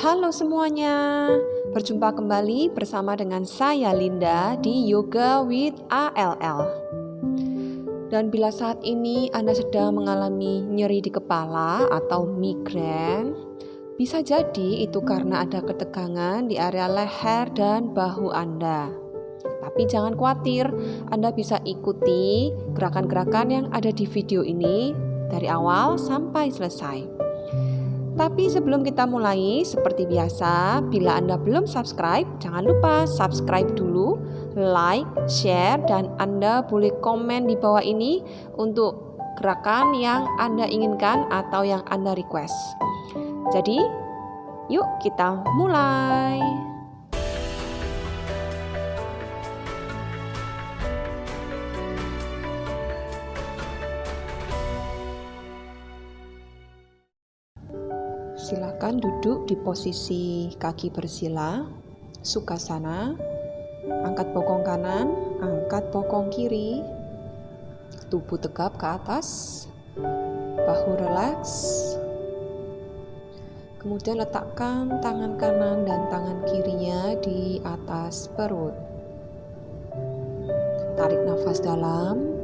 Halo semuanya, berjumpa kembali bersama dengan saya Linda di Yoga with ALL. Dan bila saat ini Anda sedang mengalami nyeri di kepala atau migrain, bisa jadi itu karena ada ketegangan di area leher dan bahu Anda. Tapi jangan khawatir, Anda bisa ikuti gerakan-gerakan yang ada di video ini dari awal sampai selesai. Tapi sebelum kita mulai, seperti biasa, bila Anda belum subscribe, jangan lupa subscribe dulu, like, share, dan Anda boleh komen di bawah ini untuk gerakan yang Anda inginkan atau yang Anda request. Jadi, yuk kita mulai. Silakan duduk di posisi kaki bersila, Sukhasana. Angkat bokong kanan, angkat bokong kiri. Tubuh tegap ke atas, bahu relaks. Kemudian letakkan tangan kanan dan tangan kirinya di atas perut. Tarik nafas dalam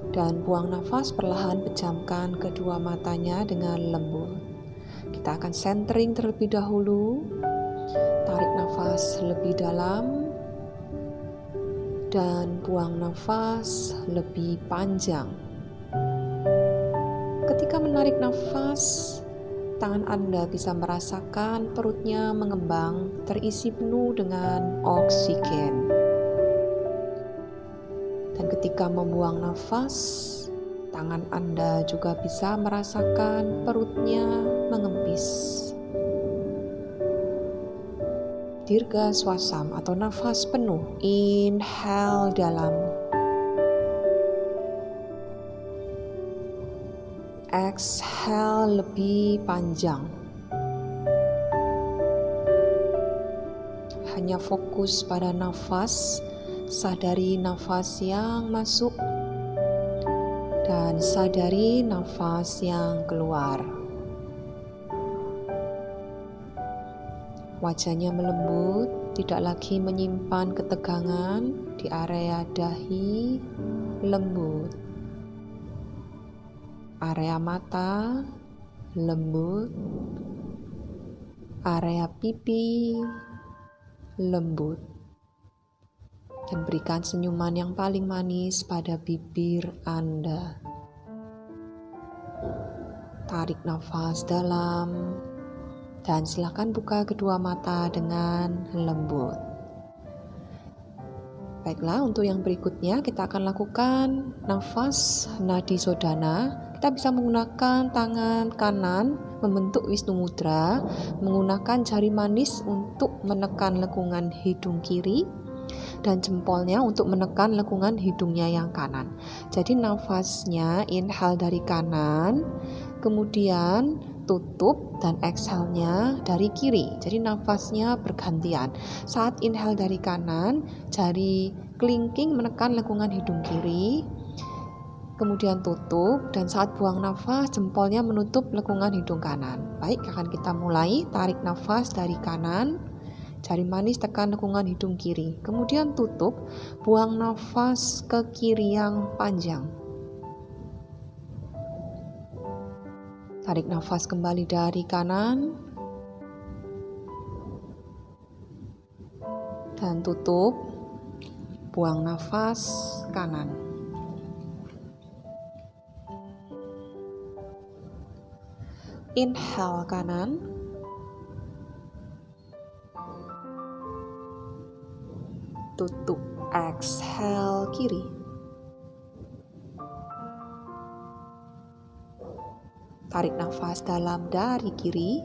dan buang nafas perlahan, pejamkan kedua matanya dengan lembut. Kita akan centering terlebih dahulu. Tarik nafas lebih dalam dan buang nafas lebih panjang. Ketika menarik nafas, tangan Anda bisa merasakan perutnya mengembang, terisi penuh dengan oksigen. Dan ketika membuang nafas, tangan Anda juga bisa merasakan perutnya mengempis. Dirga swasam atau nafas penuh. Inhale dalam. Exhale lebih panjang. Hanya fokus pada nafas, sadari nafas yang masuk dan sadari nafas yang keluar. Wajahnya melembut, tidak lagi menyimpan ketegangan di area dahi, lembut. Area mata, lembut. Area pipi, lembut. Dan berikan senyuman yang paling manis pada bibir Anda. Tarik nafas dalam. Dan silakan buka kedua mata dengan lembut. Baiklah, untuk yang berikutnya kita akan lakukan nafas nadi sodhana. Kita bisa menggunakan tangan kanan membentuk Wisnu Mudra, menggunakan jari manis untuk menekan lengkungan hidung kiri, dan jempolnya untuk menekan lengkungan hidungnya yang kanan. Jadi nafasnya inhale dari kanan, kemudian tutup dan exhale-nya dari kiri. Jadi nafasnya bergantian. Saat inhale dari kanan, jari kelingking menekan lengkungan hidung kiri, kemudian tutup, dan saat buang nafas jempolnya menutup lengkungan hidung kanan. Baik, akan kita mulai. Tarik nafas dari kanan, jari manis tekan lengkungan hidung kiri, kemudian tutup, buang nafas ke kiri yang panjang. Tarik nafas kembali dari kanan dan tutup, buang nafas kanan. Inhale kanan, tutup, exhale kiri. Tarik nafas dalam dari kiri.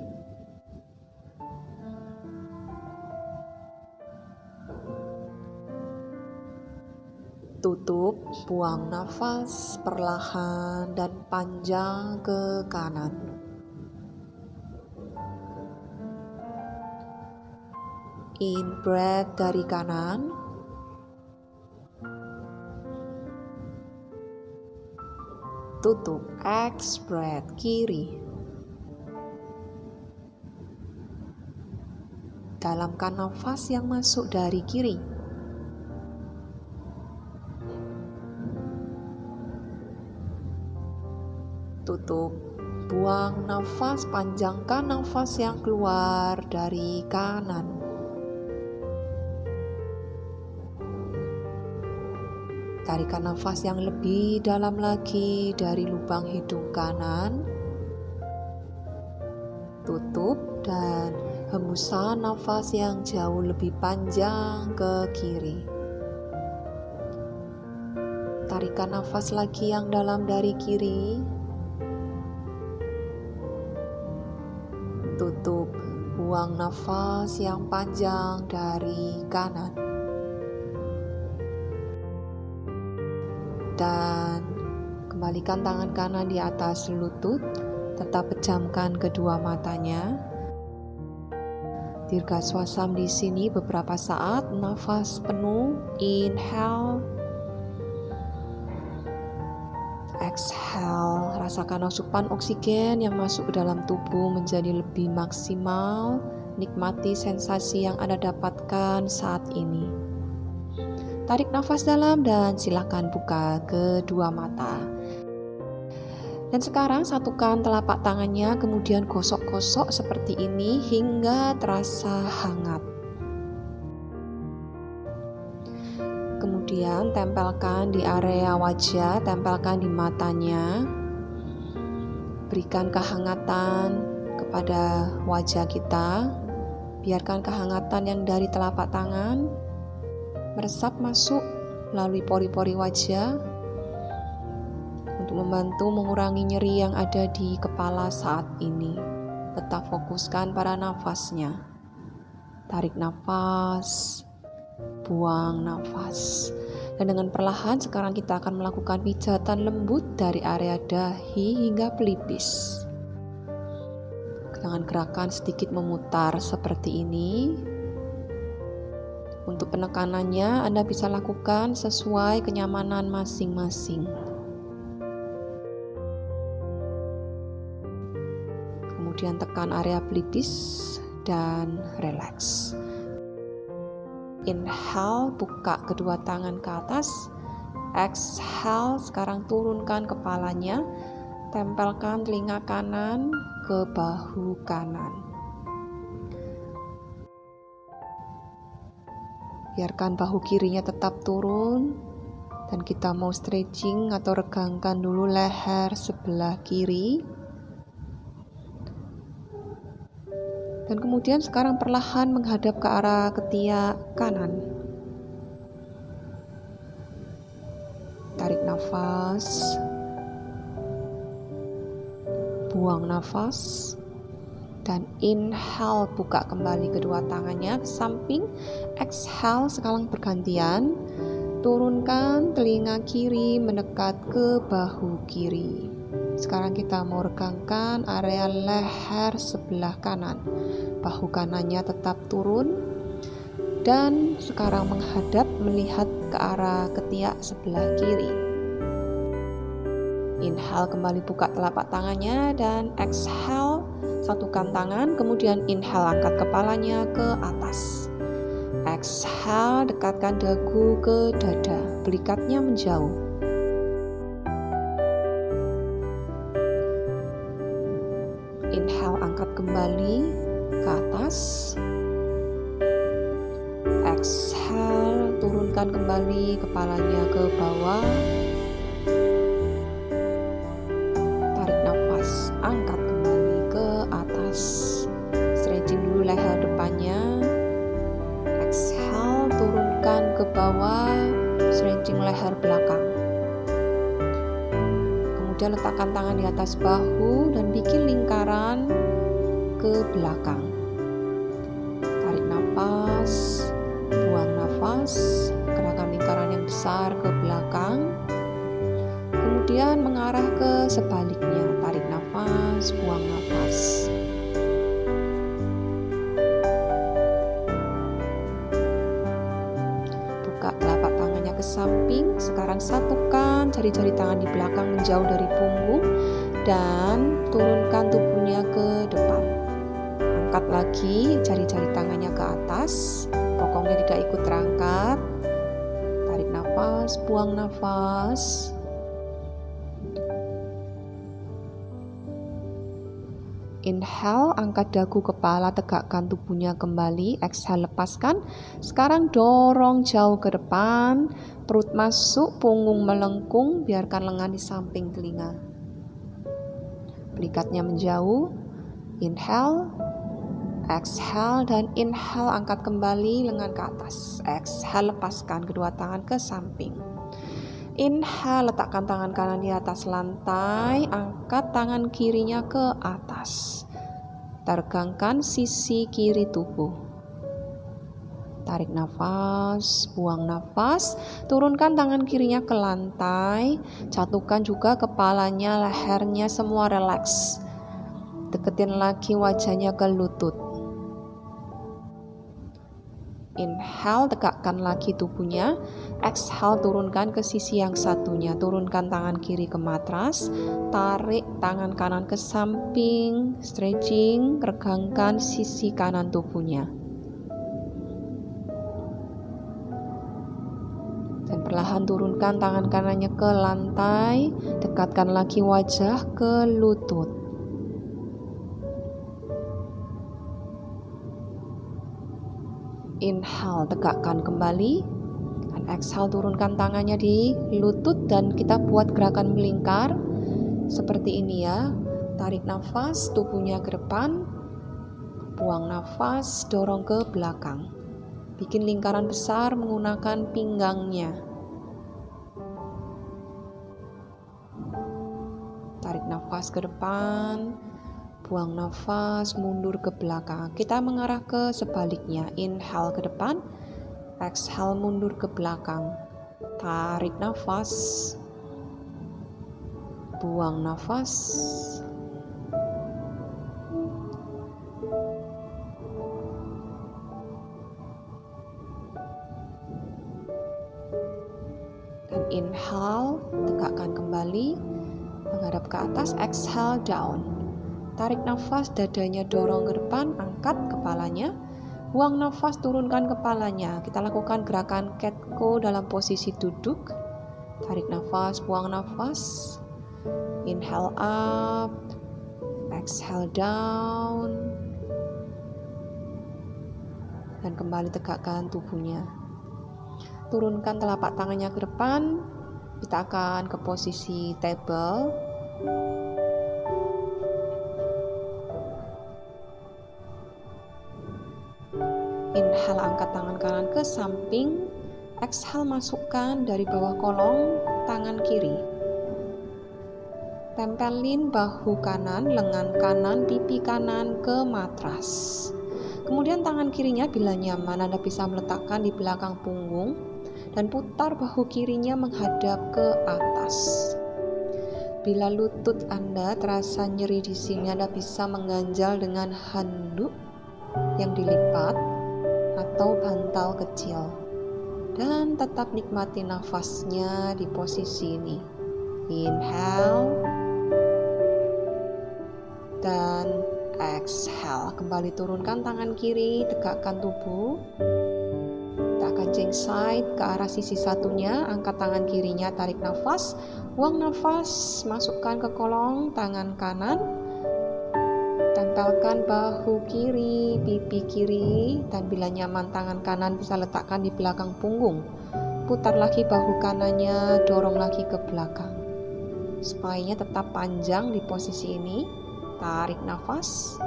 Tutup, buang nafas perlahan dan panjang ke kanan. In breath dari kanan. Tutup, exhale kiri. Dalamkan nafas yang masuk dari kiri. Tutup. Buang nafas, panjangkan nafas yang keluar dari kanan. Tarikan nafas yang lebih dalam lagi dari lubang hidung kanan. Tutup dan hembusan nafas yang jauh lebih panjang ke kiri. Tarikan nafas lagi yang dalam dari kiri. Tutup, buang nafas yang panjang dari kanan. Dan kembalikan tangan kanan di atas lutut, tetap pejamkan kedua matanya. Dirga swasam di sini beberapa saat, nafas penuh, inhale, exhale. Rasakan asupan oksigen yang masuk ke dalam tubuh menjadi lebih maksimal. Nikmati sensasi yang Anda dapatkan saat ini. Tarik nafas dalam dan silakan buka kedua mata. Dan sekarang satukan telapak tangannya, kemudian gosok-gosok seperti ini hingga terasa hangat. Kemudian tempelkan di area wajah, tempelkan di matanya. Berikan kehangatan kepada wajah kita. Biarkan kehangatan yang dari telapak tangan meresap masuk melalui pori-pori wajah untuk membantu mengurangi nyeri yang ada di kepala saat ini. Tetap fokuskan pada nafasnya. Tarik nafas, buang nafas. Dan dengan perlahan sekarang kita akan melakukan pijatan lembut dari area dahi hingga pelipis. Dengan gerakan sedikit memutar seperti ini. Untuk penekanannya Anda bisa lakukan sesuai kenyamanan masing-masing. Kemudian tekan area pelipis dan relaks. Inhale, buka kedua tangan ke atas. Exhale, sekarang turunkan kepalanya. Tempelkan telinga kanan ke bahu kanan. Biarkan bahu kirinya tetap turun. Dan kita mau stretching atau regangkan dulu leher sebelah kiri. Dan kemudian sekarang perlahan menghadap ke arah ketiak kanan. Tarik nafas. Buang nafas. Dan inhale, buka kembali kedua tangannya ke samping. Exhale, sekarang bergantian. Turunkan telinga kiri mendekat ke bahu kiri. Sekarang kita mau regangkan area leher sebelah kanan. Bahu kanannya tetap turun. Dan sekarang menghadap melihat ke arah ketiak sebelah kiri. Inhale, kembali buka telapak tangannya. Dan exhale, satukan tangan. Kemudian inhale, angkat kepalanya ke atas. Exhale, dekatkan dagu ke dada. Belikatnya menjauh. Inhale, angkat kembali ke atas. Exhale, turunkan kembali kepalanya ke bawah. Tarik nafas, angkat kembali ke atas. Stretching dulu leher depannya. Exhale, turunkan ke bawah. Stretching leher belakang. Kemudian letakkan tangan di atas bahu dan bikin lingkaran ke belakang. Tarik nafas, buang nafas, gerakan lingkaran yang besar ke belakang. Kemudian mengarah ke sebaliknya, tarik nafas, buang nafas. Buka telapak tangannya ke samping. Sekarang satukan jari-jari tangan di belakang menjauh dari punggung dan turunkan tubuhnya ke depan. angkat lagi jari-jari tangannya ke atas, bokongnya tidak ikut terangkat. Tarik nafas, buang nafas. Inhale, angkat dagu kepala, tegakkan tubuhnya kembali. Exhale, lepaskan. Sekarang dorong jauh ke depan, perut masuk, punggung melengkung, biarkan lengan di samping telinga. Pelikatnya menjauh. Inhale, exhale, dan inhale, angkat kembali lengan ke atas. Exhale, lepaskan kedua tangan ke samping. Inhale, letakkan tangan kanan di atas lantai, angkat tangan kirinya ke atas. Tegangkan sisi kiri tubuh. Tarik nafas, buang nafas, turunkan tangan kirinya ke lantai, jatuhkan juga kepalanya, lehernya semua relaks. Deketin lagi wajahnya ke lutut. Inhale, tegakkan lagi tubuhnya. Exhale, turunkan ke sisi yang satunya. Turunkan tangan kiri ke matras. Tarik tangan kanan ke samping. Stretching, regangkan sisi kanan tubuhnya. Dan perlahan turunkan tangan kanannya ke lantai. Dekatkan lagi wajah ke lutut. Inhale, tegakkan kembali. Dan exhale, turunkan tangannya di lutut dan kita buat gerakan melingkar seperti ini ya. Tarik nafas, tubuhnya ke depan. Buang nafas, dorong ke belakang. Bikin lingkaran besar menggunakan pinggangnya. Tarik nafas ke depan. Buang nafas, mundur ke belakang. Kita mengarah ke sebaliknya. Inhale ke depan, exhale mundur ke belakang. Tarik nafas, buang nafas. Dan inhale, tegakkan kembali, menghadap ke atas, exhale down. Tarik nafas, dadanya dorong ke depan, angkat kepalanya. Buang nafas, turunkan kepalanya. Kita lakukan gerakan catco dalam posisi duduk. Tarik nafas, buang nafas. Inhale up, exhale down. Dan kembali tegakkan tubuhnya. Turunkan telapak tangannya ke depan. Kita akan ke posisi table. Inhale, angkat tangan kanan ke samping. Exhale, masukkan dari bawah kolong tangan kiri. Tempelin bahu kanan, lengan kanan, pipi kanan ke matras. Kemudian tangan kirinya bila nyaman Anda bisa meletakkan di belakang punggung dan putar bahu kirinya menghadap ke atas. Bila lutut Anda terasa nyeri di sini, Anda bisa mengganjal dengan handuk yang dilipat atau bantal kecil. Dan tetap nikmati nafasnya di posisi ini. Inhale dan exhale. Kembali turunkan tangan kiri, tegakkan tubuh. Kita akan change side ke arah sisi satunya. Angkat tangan kirinya, tarik nafas, buang nafas, masukkan ke kolong tangan kanan. Tempelkan bahu kiri, pipi kiri, dan bila nyaman tangan kanan bisa letakkan di belakang punggung. Putar lagi bahu kanannya, dorong lagi ke belakang. Spine-nya tetap panjang di posisi ini. Tarik nafas.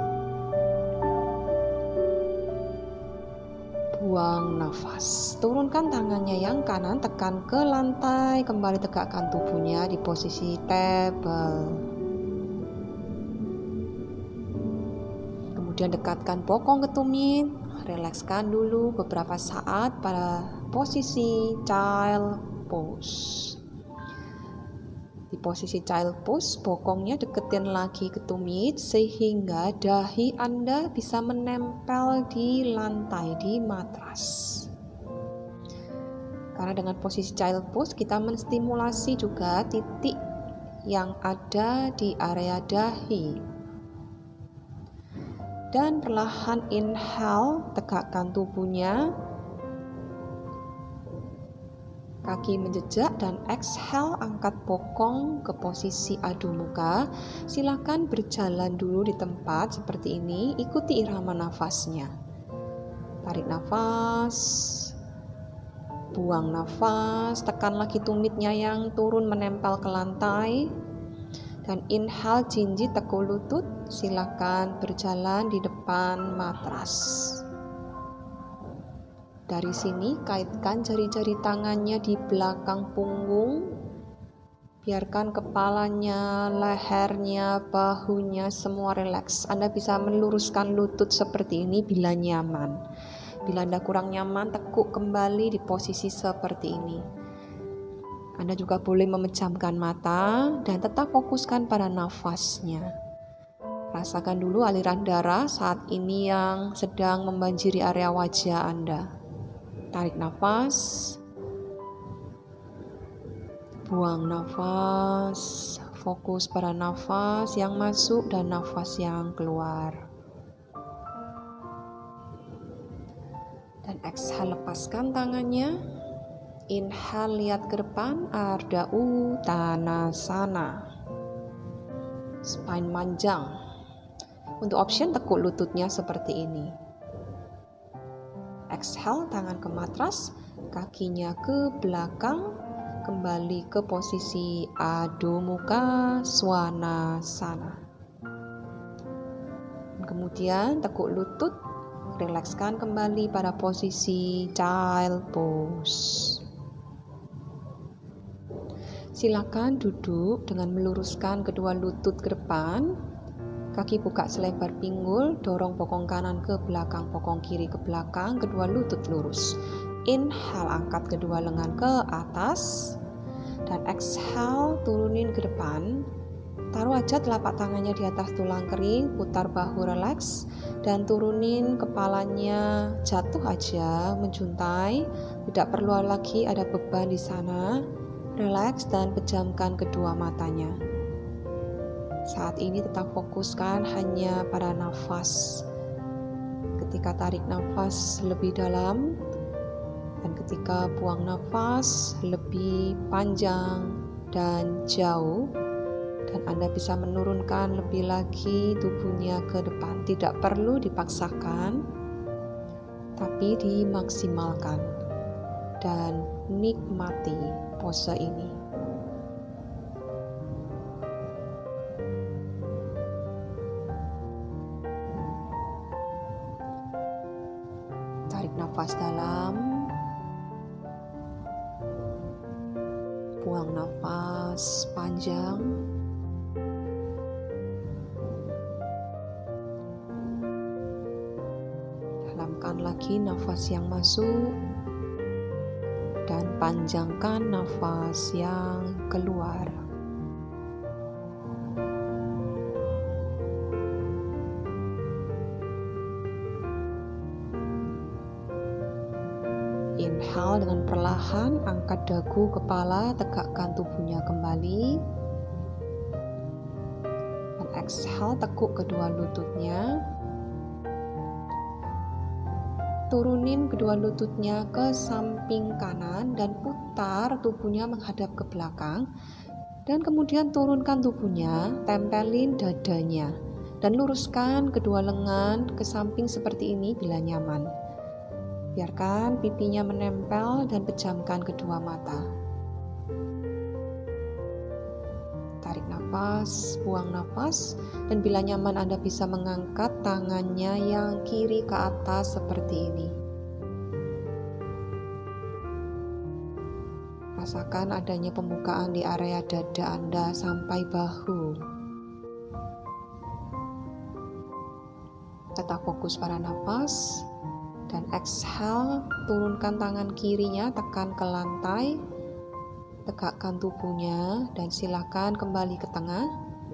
Buang nafas. Turunkan tangannya yang kanan, tekan ke lantai, kembali tegakkan tubuhnya di posisi table. Kemudian dekatkan bokong ke tumit, rilekskan dulu beberapa saat pada posisi child pose. Di posisi child pose, bokongnya deketin lagi ke tumit sehingga dahi Anda bisa menempel di lantai, di matras. Karena dengan posisi child pose kita menstimulasi juga titik yang ada di area dahi. Dan perlahan inhale, tegakkan tubuhnya. Kaki menjejak dan exhale, angkat bokong ke posisi adu muka. Silakan berjalan dulu di tempat seperti ini, ikuti irama nafasnya. Tarik nafas, buang nafas, tekan lagi tumitnya yang turun menempel ke lantai. Dan inhale, jinjit tekuk lutut, silakan berjalan di depan matras. Dari sini kaitkan jari-jari tangannya di belakang punggung. Biarkan kepalanya, lehernya, bahunya semua rileks. Anda bisa meluruskan lutut seperti ini bila nyaman. Bila Anda kurang nyaman, tekuk kembali di posisi seperti ini. Anda juga boleh memejamkan mata dan tetap fokuskan pada nafasnya. Rasakan dulu aliran darah saat ini yang sedang membanjiri area wajah Anda. Tarik nafas, buang nafas, fokus pada nafas yang masuk dan nafas yang keluar. Dan exhale, lepaskan tangannya. Inhale, lihat ke depan, Ardha Uttanasana. Spine panjang. Untuk option, tekuk lututnya seperti ini. Exhale, tangan ke matras, kakinya ke belakang, kembali ke posisi Adho Mukha Svanasana. Kemudian tekuk lutut, rilekskan kembali pada posisi Child Pose. Silakan duduk dengan meluruskan kedua lutut ke depan. Kaki buka selebar pinggul, dorong bokong kanan ke belakang, bokong kiri ke belakang, kedua lutut lurus. Inhale, angkat kedua lengan ke atas. Dan exhale, turunin ke depan. Taruh aja telapak tangannya di atas tulang kering, putar bahu relax. Dan turunin kepalanya, jatuh aja, menjuntai. Tidak perlu lagi ada beban di sana. Relax dan pejamkan kedua matanya. Saat ini tetap fokuskan hanya pada nafas. Ketika tarik nafas lebih dalam dan ketika buang nafas lebih panjang dan jauh, dan Anda bisa menurunkan lebih lagi tubuhnya ke depan. Tidak perlu dipaksakan, tapi dimaksimalkan dan nikmati pose ini. Tarik nafas dalam, buang nafas panjang. Dalamkan lagi nafas yang masuk dan panjangkan nafas yang keluar. Inhale dengan perlahan, angkat dagu, kepala, tegakkan tubuhnya kembali. Dan exhale, tekuk kedua lututnya. Turunin kedua lututnya ke samping kanan dan putar tubuhnya menghadap ke belakang. Dan kemudian turunkan tubuhnya, tempelin dadanya. Dan luruskan kedua lengan ke samping seperti ini bila nyaman. Biarkan pipinya menempel dan pejamkan kedua mata. Tarik nafas, buang nafas, dan bila nyaman Anda bisa mengangkat tangannya yang kiri ke atas seperti ini. Rasakan adanya pembukaan di area dada Anda sampai bahu. Tetap fokus pada nafas. Dan exhale, turunkan tangan kirinya, tekan ke lantai, tegakkan tubuhnya, dan silakan kembali ke tengah.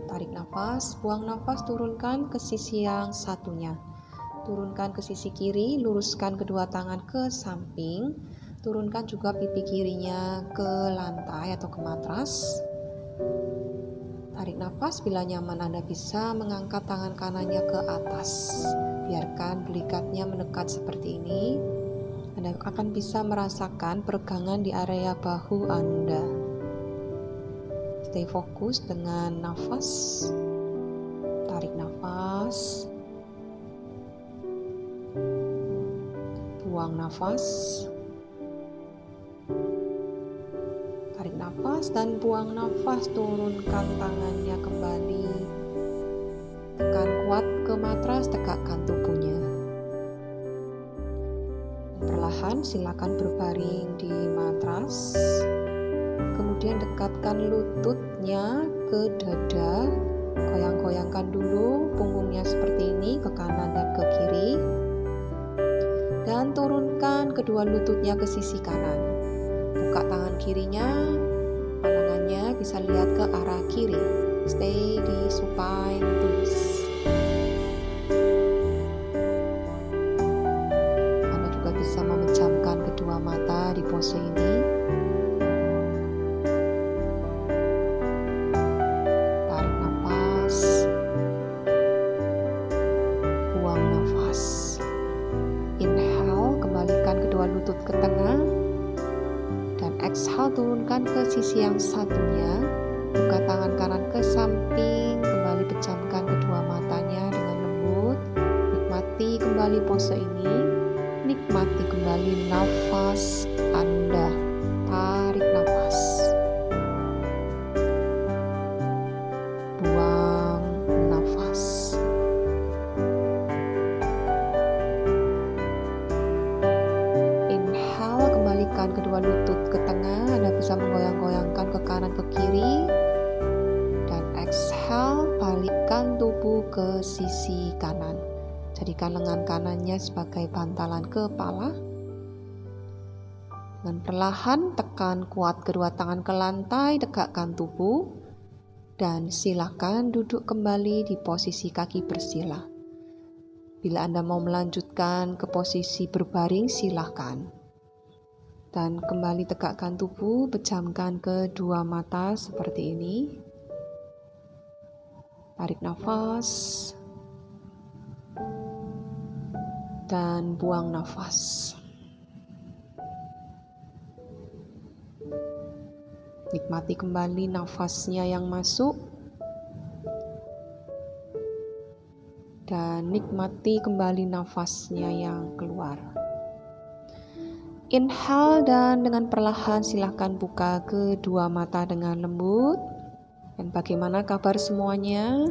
Tarik nafas, buang nafas, turunkan ke sisi yang satunya. Turunkan ke sisi kiri, luruskan kedua tangan ke samping, turunkan juga pipi kirinya ke lantai atau ke matras. Tarik nafas, bila nyaman Anda bisa mengangkat tangan kanannya ke atas. Biarkan belikatnya mendekat seperti ini. Anda akan bisa merasakan peregangan di area bahu Anda. Stay fokus dengan nafas. Tarik nafas. Buang nafas. Tarik nafas dan buang nafas, turunkan tangannya kembali. Tekan kuat ke matras, tegakkan tubuhnya. Perlahan silakan berbaring di matras. Kemudian dekatkan lututnya ke dada. Goyang-goyangkan dulu punggungnya seperti ini, ke kanan dan ke kiri. Dan turunkan kedua lututnya ke sisi kanan. Buka tangan kirinya, pandangannya bisa lihat ke arah kiri. Stay di supine twist. Anda juga bisa memejamkan kedua mata di pose ini. Tarik nafas. Buang nafas. Inhale, kembalikan kedua lutut ke tengah. Exhale, turunkan ke sisi yang satunya. Buka tangan kanan ke samping. Kembali pejamkan kedua matanya dengan lembut. Nikmati kembali pose ini. Nikmati kembali nafas Anda. Tarik nafas. Buang nafas. Inhale, kembalikan kedua lutut ke tengah. Anda bisa menggoyang-goyangkan ke kanan ke kiri. Dan exhale, balikkan tubuh ke sisi kanan. Jadikan lengan kanannya sebagai bantalan kepala. Dan perlahan tekan kuat kedua tangan ke lantai, tegakkan tubuh. Dan silakan duduk kembali di posisi kaki bersila. Bila Anda mau melanjutkan ke posisi berbaring, silakan. Dan kembali tegakkan tubuh, pejamkan kedua mata seperti ini. Tarik nafas. Dan buang nafas. Nikmati kembali nafasnya yang masuk. Dan nikmati kembali nafasnya yang keluar. Inhale dan dengan perlahan silahkan buka kedua mata dengan lembut. Dan bagaimana kabar semuanya?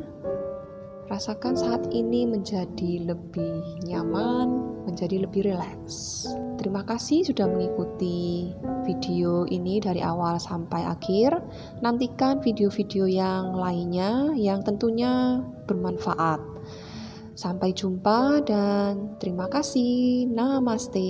Rasakan saat ini menjadi lebih nyaman, menjadi lebih rileks. Terima kasih sudah mengikuti video ini dari awal sampai akhir. Nantikan video-video yang lainnya yang tentunya bermanfaat. Sampai jumpa dan terima kasih. Namaste.